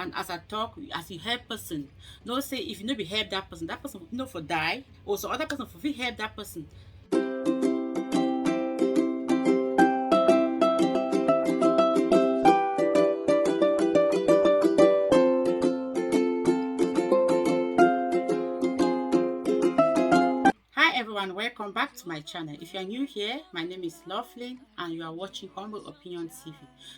And as I talk, as you help person, no say if you no be help that person no for die, or so other person for fit help that person. Hi everyone, welcome back to my channel. If you are new here, my name is Lovely and you are watching Humble Opinion TV.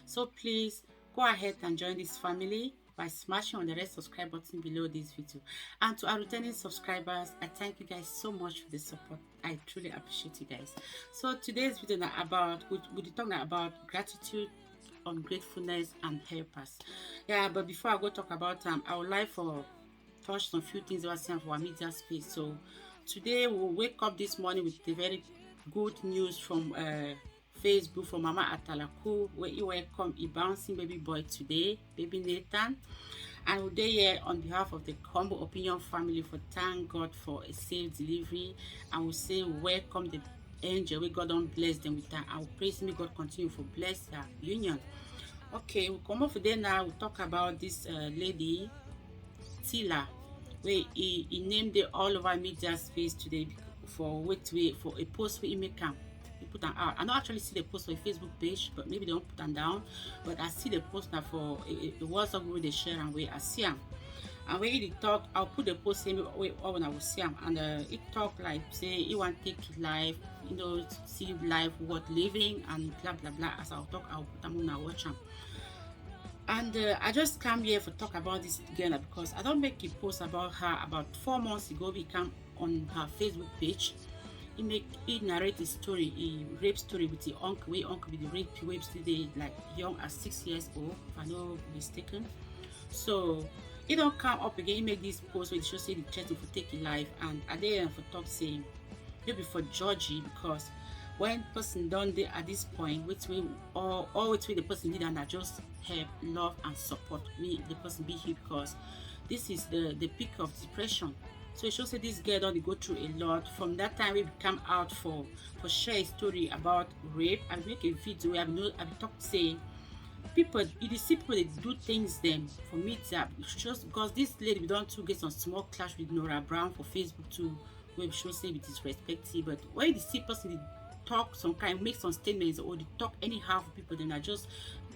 So please go ahead and join this family by smashing on the red subscribe button below this video. And to our returning subscribers, I thank you guys so much for the support. I truly appreciate you guys. So today's video is about, we'll be talking about gratitude, ungratefulness and helpers. Yeah, but before I go talk about I would like for touch some few things about for our media space. So today we'll wake up this morning with the very good news from Facebook from Mama Atalaku, where he welcome a bouncing baby boy today, baby Nathan. And we're here on behalf of the Humble Opinion family for thank God for a safe delivery. And we'll say welcome the angel, we God don't bless them with that. And we praise me God continue for bless their union. Okay, we'll come off there now. We'll talk about this lady Tilla, where he named it all over media space today for for a post where he make him. He put them out. I don't actually see the post for a Facebook page, but maybe they don't put them down. But I see the post now for a WhatsApp group they share and where I see them. And when he talk, I'll put the post same way when I will see him. And he talk like say he want to take life, you know, see life worth living and blah blah blah. As I'll talk, I'll put them on and watch them. And I just come here to talk about this girl because I don't make a post about her about 4 months ago. We come on her Facebook page. He narrate a story, a rape story with the uncle. We uncle with the rape today, like young as 6 years old, if I'm not mistaken. So he don't come up again. He make this post where he should say the threatening for taking life, and I dare for talk saying maybe for Georgie because when person done there at this point, which we all which way the person need and I just help, love and support me the person be here because this is the peak of depression. So it shows that this girl don't go through a lot. From that time we come out for share a story about rape. I make a video where I talk say people you see people they do things them for me that just because this lady we don't to get some small clash with Nora Brown for Facebook too where she say with disrespectful, but when you see person talk some kind, make some statements or they talk anyhow for people, then I just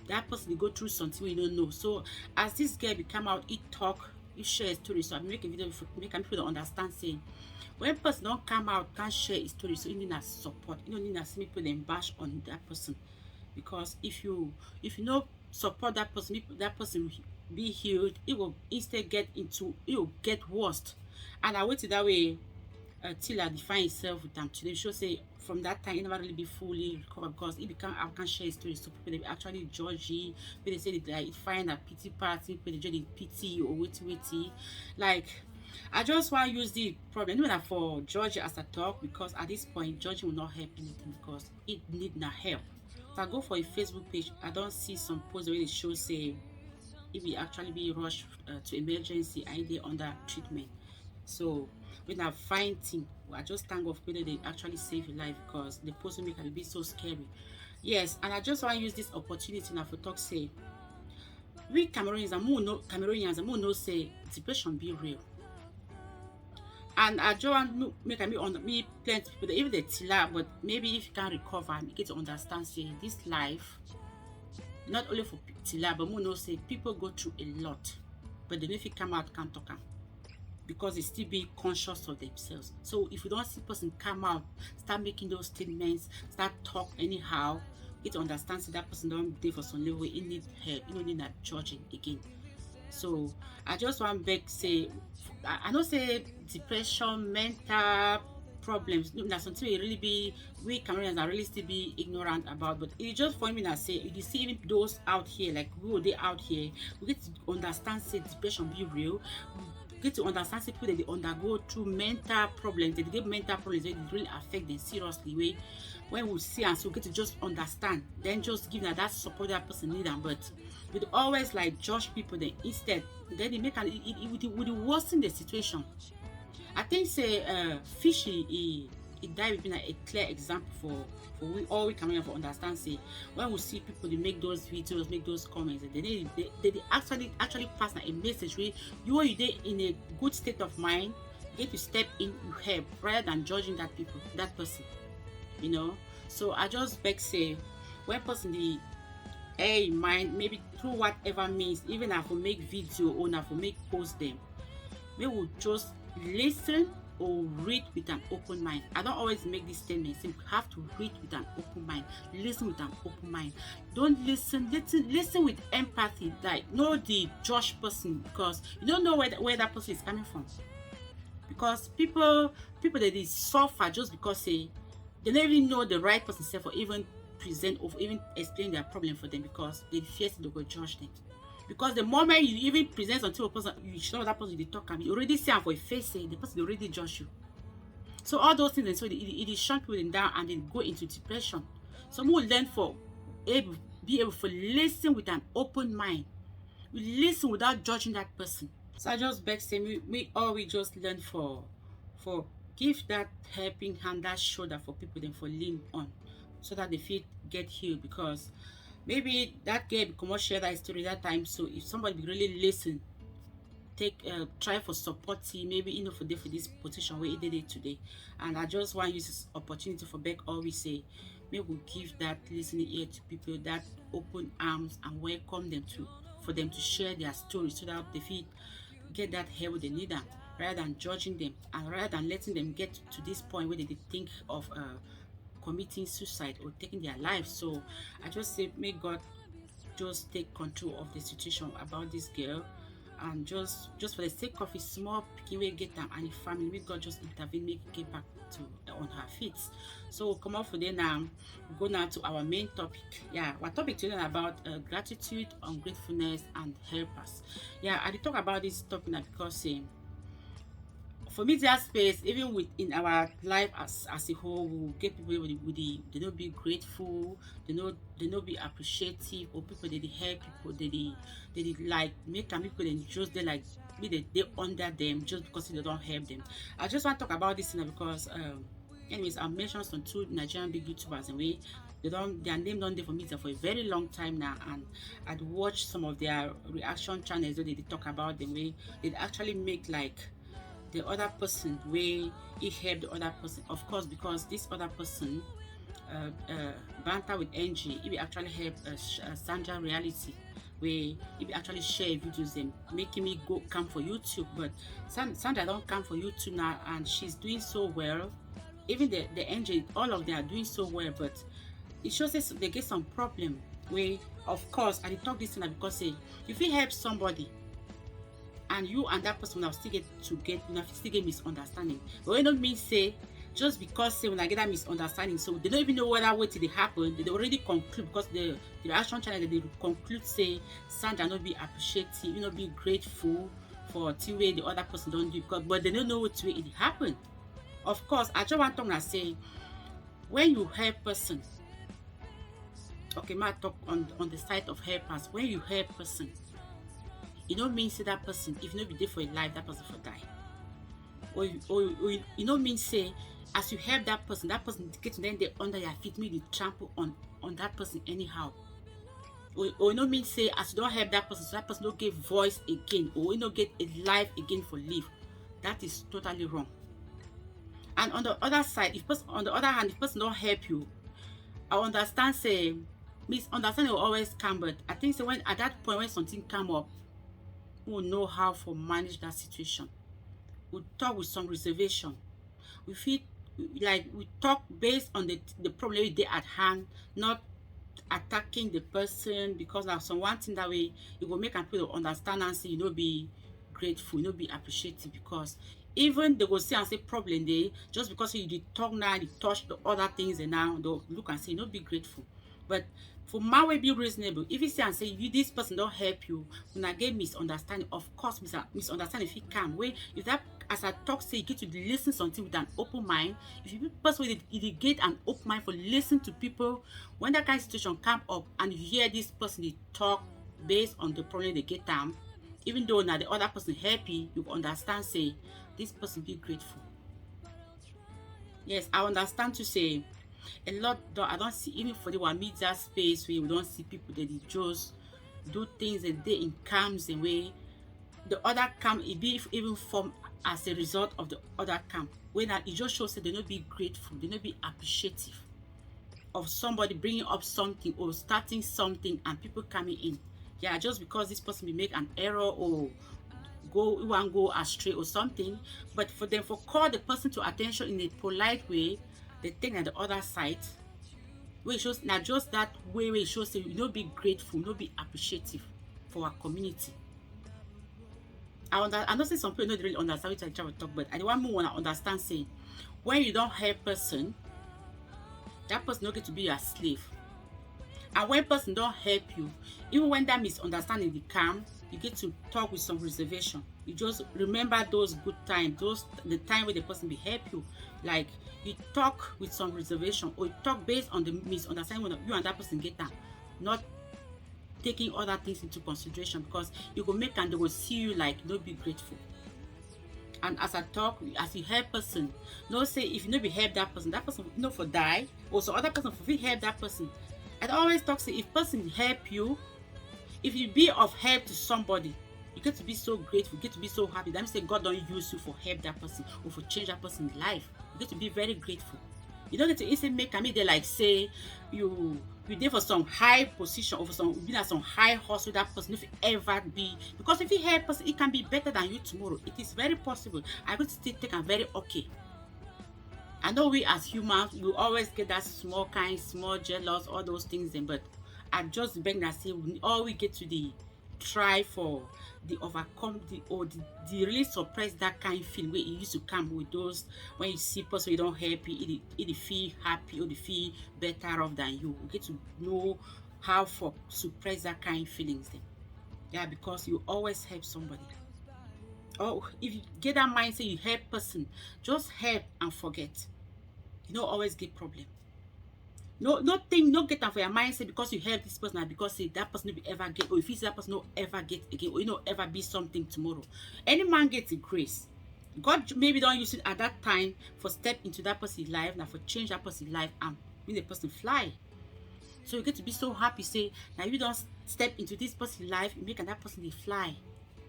that person they go through something we don't know. So as this girl become out, he talk, he share a story. So I make a video for make people to understand saying when person don't come out, can't share his story, so you need a support. You don't need to see people then bash on that person. Because if you not support that person will be healed, it will instead get into it will get worse. And I waited that way Tilla define himself with them today. Show say from that time he never really be fully recovered because he become I can share his story. So people they actually judge him, when they say that like, find a pity party, people they judge the pity or witty. Like I just want to use the problem even for George as a talk because at this point George will not help anything because it need not help. If I go for a Facebook page, I don't see some posts where they show say if we actually be rushed to emergency and they under treatment. So when I find thing, I just thank God whether they actually save your life because the post will make it be so scary. Yes, and I just want to use this opportunity now for talk say we Cameroonians and more know say depression be real. And I just want make me on me plenty people even the Tilla, but maybe if you can recover and get to understand say this life not only for Tilla, but more know say people go through a lot, but then if you come out can't talk because they still be conscious of themselves. So if you don't see person come out, start making those statements, start talk anyhow, get to understand that person don't do for some level, he need help, you don't need that judging again. So I just want beg say I know say depression, mental problems, that's something we really be we Cameroonians are really still be ignorant about, but it just for me that say you see even those out here like we they out here, we get to understand say depression be real. Get to understand people that they undergo through mental problems, they get mental problems that really affect them seriously. When we see and so get to just understand, then just give that support that person need them. But we always like judge people, then instead then they make it would worsen the situation. I think say fishy it die with being a clear example for we all we can for understand. Say when we see people they make those videos, make those comments, they actually pass a message where you there in a good state of mind, get to step in, you help rather than judging that person, you know. So I just beg say when person the hey mind maybe through whatever means, even if we make video or if we make post them, we will just listen or read with an open mind. I don't always make this statement. You have to read with an open mind, listen with an open mind. Don't listen with empathy. Like know the judge person, because you don't know where that person is coming from. Because people that they suffer just because they don't even know the right person self or even present or even explain their problem for them, because they fear they will judge them. Because the moment you even present unto a person, you should know that person they talk and you already see am for a face, say the person already judge you. So all those things, and so it shut people down and then go into depression. So we learn for be able to listen with an open mind. We listen without judging that person. So I just beg say we just learn for give that helping hand, that shoulder for people then for lean on, so that they feel get healed. Because maybe that girl come out share that story that time. So if somebody really listen, take try for support him, maybe for this position where he did it today. And I just want to use this opportunity for Beck always say, maybe we give that listening ear to people, that open arms, and welcome them for them to share their story, so that they feel get that help they need them, rather than judging them and rather than letting them get to this point where they think of committing suicide or taking their life. So I just say may God just take control of the situation about this girl, and just for the sake of his small pikin wey get am and his family, may God just intervene, make it get back to on her feet. So we'll come off today now. We'll go now to our main topic. Yeah, our topic today is about gratitude, ungratefulness, and helpers. Yeah, I did talk about this topic now because for me that space, even within our life as a whole, we get people they don't be grateful, they don't be appreciative, or people they help people, they like make people then just they like me they under them just because they don't help them. I just want to talk about this now because anyways, I mentioned some two Nigerian big YouTubers and their name don't there for me for a very long time now, and I'd watched some of their reaction channels where they talk about them way they actually make like the other person where he helped the other person, of course, because this other person banter with Angie, he will actually help Sandra Reality, where he will actually share videos and making me go come for YouTube. But Sandra don't come for YouTube now, and she's doing so well. Even the Angie, all of them are doing so well, but it shows us they get some problem where, of course, I talk this thing because if you help somebody and you and that person will still get misunderstanding. But it don't mean say just because when I get that misunderstanding, so they don't even know whether what did happen. They already conclude because the reaction channel they conclude say Sandra not be appreciative, not be grateful for the way the other person don't do because, but they don't know what way it happened. Of course, I just want to say when you help person, okay, I talk on the side of helpers. When you help person, it don't mean say that person, if you not be there for a life, that person for die. Or you don't mean say as you help that person get to then they under your feet, maybe trample on that person anyhow. Or you don't mean say as you don't help that person, so that person don't get voice again, or you don't get a life again for live. That is totally wrong. And on the other side, if person don't help you, I understand say misunderstanding will always come, but I think so when at that point when something come up, we'll know how to manage that situation. We'll talk with some reservation. We feel like we talk based on the problem they at hand, not attacking the person, because now some one thing that way it will make people understand and say be grateful, be appreciative, because even they will say and say problem they just because you did talk now, you touch the other things, and now they'll look and say be grateful. But for my way be reasonable. If you say and say you this person don't help you, when I get misunderstanding, of course misunderstanding if you can. Wait, if that as I talk say you get to listen something with an open mind. If you person you get an open mind for listen to people when that kind of situation come up and you hear this person they talk based on the problem they get them, even though now the other person happy, you understand say this person be grateful. Yes, I understand to say a lot. I don't see, even for the one media space where we don't see people that they just do things a day in camps and way the other camp it be even form as a result of the other camp. When that it just shows that they not be grateful, they not be appreciative of somebody bringing up something or starting something and people coming in. Yeah, just because this person will make an error or go astray or something, but for them for call the person to attention in a polite way, they think that the other side where it shows not just that way where it shows say you no be grateful, no be appreciative for our community. I know say some people don't really understand what I try to talk, but I the one who wanna understand say when you don't help person, that person no get to be your slave. And when person don't help you, even when that misunderstanding dey come, you get to talk with some reservation. You just remember those good times, those the time where the person will help you. Like you talk with some reservation or you talk based on the misunderstanding when you and that person get am, not taking other things into consideration because you go make and they will see you like no be grateful. And as I talk, as you help person, no say if you no be help that person no for die. Also other person for fit help that person. I always talk say if person help you, if you be of help to somebody, you get to be so grateful, you get to be so happy. That means say God don't use you for help that person or for change that person's life. You get to be very grateful. You don't get to easily make I mean they like say you there for some high position or for some being at some high hustle that person if ever be because if you help person it can be better than you tomorrow. It is very possible. I would still take am very okay. I know we as humans we always get that small kind, small jealous, all those things then, but I just beg that say all we get to the try for the overcome the really suppress that kind of feeling where it used to come with those when you see person you don't help you it feel happy or they feel better off than you. You get to know how for suppress that kind of feelings then. Yeah, because you always help somebody. Oh, if you get that mindset you help person, just help and forget. You don't always get problem. No get am for your mindset because you help this person and because say that person no be ever get or if you see that person no ever get again or you no ever be something tomorrow. Any man gets a grace. God maybe don't use it at that time for step into that person's life now for change that person's life and make the person fly. So you get to be so happy say now you don't step into this person's life you make that person dey fly.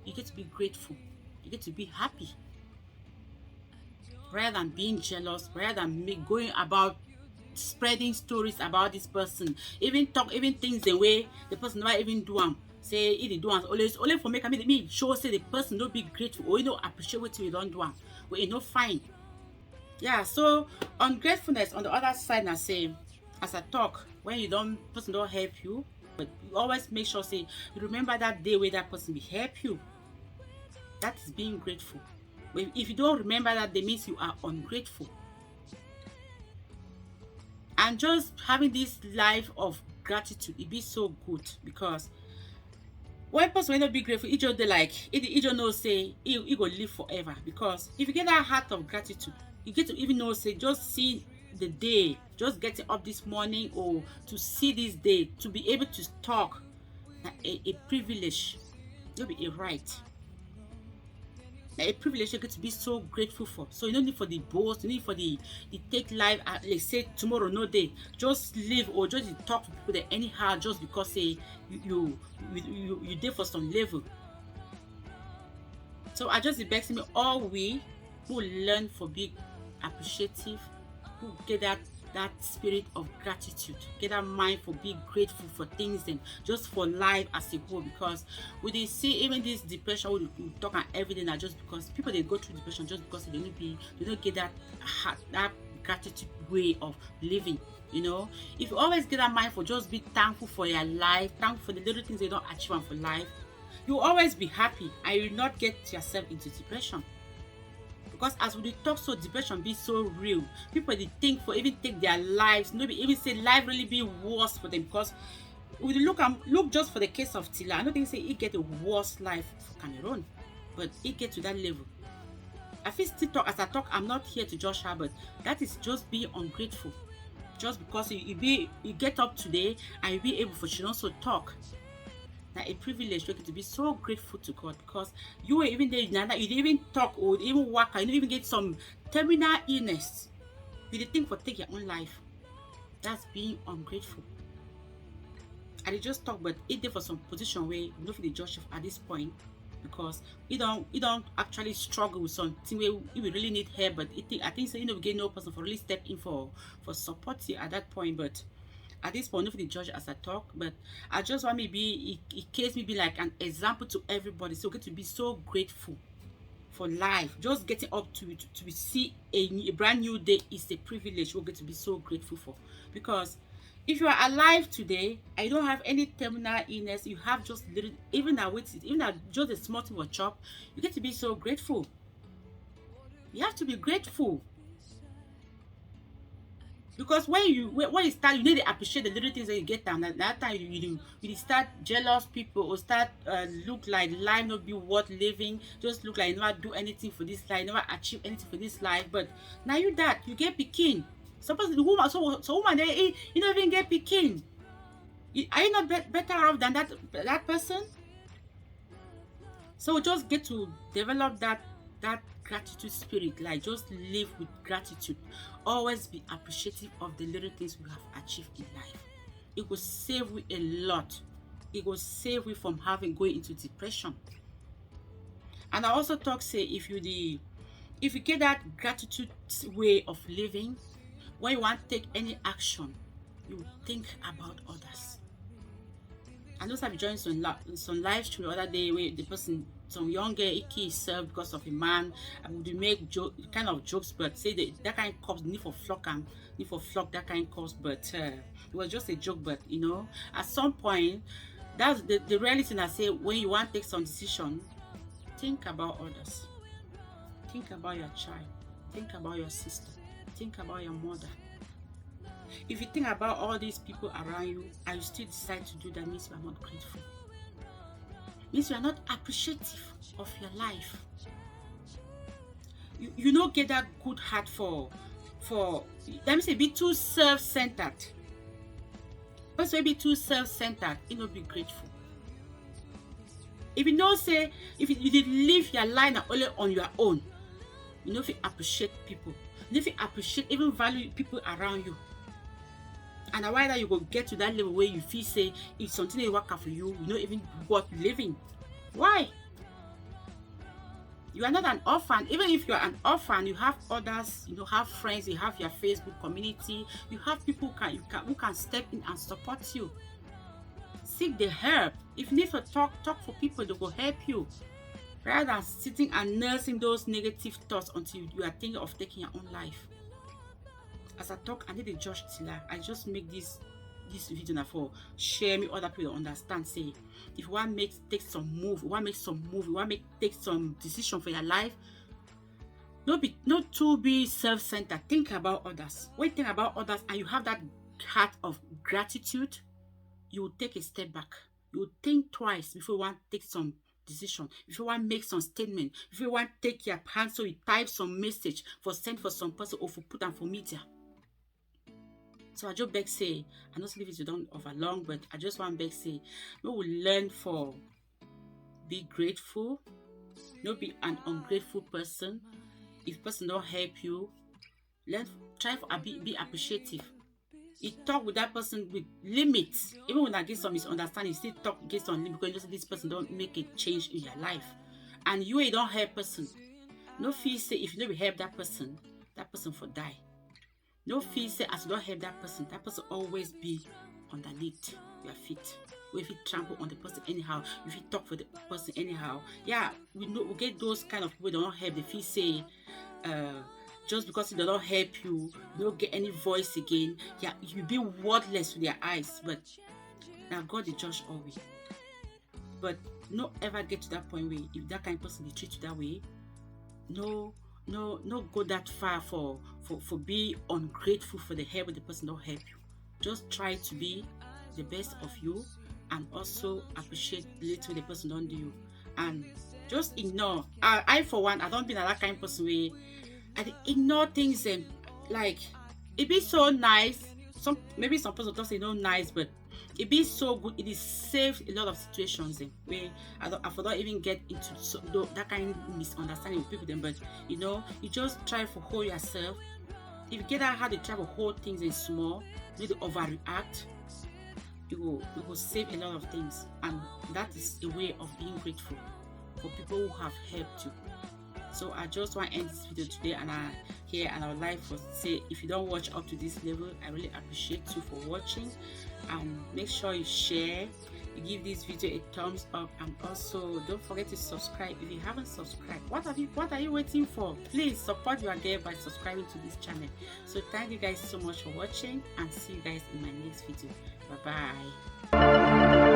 You get to be grateful. You get to be happy rather than being jealous, rather than going about spreading stories about this person, even talk even things the way the person never even do am. Say if they do am always only for make me show say the person no be grateful or you no appreciate wetin you don do am wey e no fine. Yeah, so ungratefulness on the other side na say as I talk when you don person don help you but you always make sure say you remember that day wey that person will help you. That is being grateful. But if you don't remember that day means you are ungrateful. And just having this life of gratitude it be so good because when person wey no be grateful e just dey like e just know say e go live forever because if you get that heart of gratitude you get to even know say just see the day just getting up this morning or to see this day to be able to talk na a privilege no be a right. A privilege you get to be so grateful for. So you no need for the boast, you need for the take life like say tomorrow no day. Just live or just talk to people that anyhow just because say you there for some level. So I just beg me all we who learn for being appreciative, who get that spirit of gratitude, get that mind for being grateful for things and just for life as a whole because we dey see even this depression we talk and everything na just because people they go through depression just because they don't get that that gratitude way of living. You know, if you always get that mind for just be thankful for your life, thankful for the little things they don't achieve for life, you will always be happy and you will not get yourself into depression. Because as we talk so depression be so real, people they think for even take their lives, maybe even say life really be worse for them because we look just for the case of Tilla. I don't think say he get a worse life for Cameroon, but he get to that level. I feel still talk as I talk. I'm not here to judge her, but that is just being ungrateful. Just because you get up today and you be able for she also talk. Now a privilege to be so grateful to God because you were even there, you didn't even talk or even work, you didn't even get some terminal illness. You dey think for take your own life. That's being ungrateful. I dey just talk, but it dey for some position where you no fit dey judge at this point, because you don't actually struggle with something where you will really need help, but I think so, we get no person for really step in for support you at that point. But at this point, no fit dey judge as I talk, but I just want me be it case me be like an example to everybody, so get to be so grateful for life. Just getting up to see a brand new day is a privilege we'll get to be so grateful for. Because if you are alive today, I don't have any terminal illness, you have just little, even just a small thing or chop, you get to be so grateful. You have to be grateful. Because when you start, you need to appreciate the little things that you get down. At that time, you start jealous people, or start look like life not be worth living. Just look like you never do anything for this life, never achieve anything for this life. But now you get pikin. Suppose the woman, so woman, you don't even get pikin. Are you not better off than that person? So just get to develop that gratitude spirit. Like, just live with gratitude. Always be appreciative of the little things we have achieved in life. It will save you a lot. It will save you from going into depression. And I also talk, say, if you get that gratitude way of living, when you want to take any action, you think about others. I know I've joined some live stream the other day where the person, some young girl, he served because of a man. I would make kind of jokes, but say that kind of cops need for flock that kind of cops. But it was just a joke. But at some point, that's the reality thing I say. When you want to take some decision, think about others. Think about your child. Think about your sister. Think about your mother. If you think about all these people around you and you still decide to do that, means you are not grateful. Means you are not appreciative of your life. You don't get that good heart for let me say, be too self-centered. Because when you be too self-centered, you don't be grateful. If you know, say, if you did live your life only on your own, you know, if you appreciate people, if you appreciate, even value people around you. And why that you go get to that level where you feel, say, if something they work out for you, you know, even worth living. Why? You are not an orphan. Even if you are an orphan, you have others, you know, have friends, you have your Facebook community, you have people who can step in and support you. Seek the help. If you need to talk for people, they will help you. Rather than sitting and nursing those negative thoughts until you are thinking of taking your own life. As I talk, I need to judge Tilla. I just make this video now for share me other people understand. Say, if you want to take some move, you want to take some decision for your life, not to be self-centered. Think about others. When you think about others and you have that heart of gratitude, you will take a step back. You will think twice before you want to take some decision. If you want to make some statement, if you want to take your hand, so you type some message for send for some person or for put them for media. So I just beg say, I know this video don't over long, but I just want to beg say, we will learn for be grateful, not be an ungrateful person. If person don't help you, try for be appreciative. You talk with that person with limits. Even when I get some misunderstanding, you still talk against some limits, because you know this person don't make a change in your life. And you don't help person. No feel say if you don't help that person for die. No feel say as you don't help that person always be underneath your feet. Or if you trample on the person anyhow, if you talk for the person anyhow. Yeah, we get those kind of people that don't help. They feel say just because they don't help you, you don't get any voice again. Yeah, you be worthless with their eyes. But now God is judge always. But no ever get to that point where if that kind of person they treat you that way, no go that far for be ungrateful for the help of the person don't help you. Just try to be the best of you and also appreciate little the person don't do you. And just ignore. I for one, I don't be that kind of person where I ignore things and like it be so nice. Maybe some person don't say no nice, but it be so good. It is saved a lot of situations where I don't even get into that kind of misunderstanding with people then. But you know, you just try to hold yourself if you get out how they try to hold things in small, need to overreact, you will save a lot of things. And that is a way of being grateful for people who have helped you. So I just want to end this video today, and I would like to say, if you don't watch up to this level, I really appreciate you for watching, and make sure you share, you give this video a thumbs up, and also don't forget to subscribe if you haven't subscribed. What are you waiting for? Please support your girl by subscribing to this channel. So thank you guys so much for watching, and see you guys in my next video. Bye bye.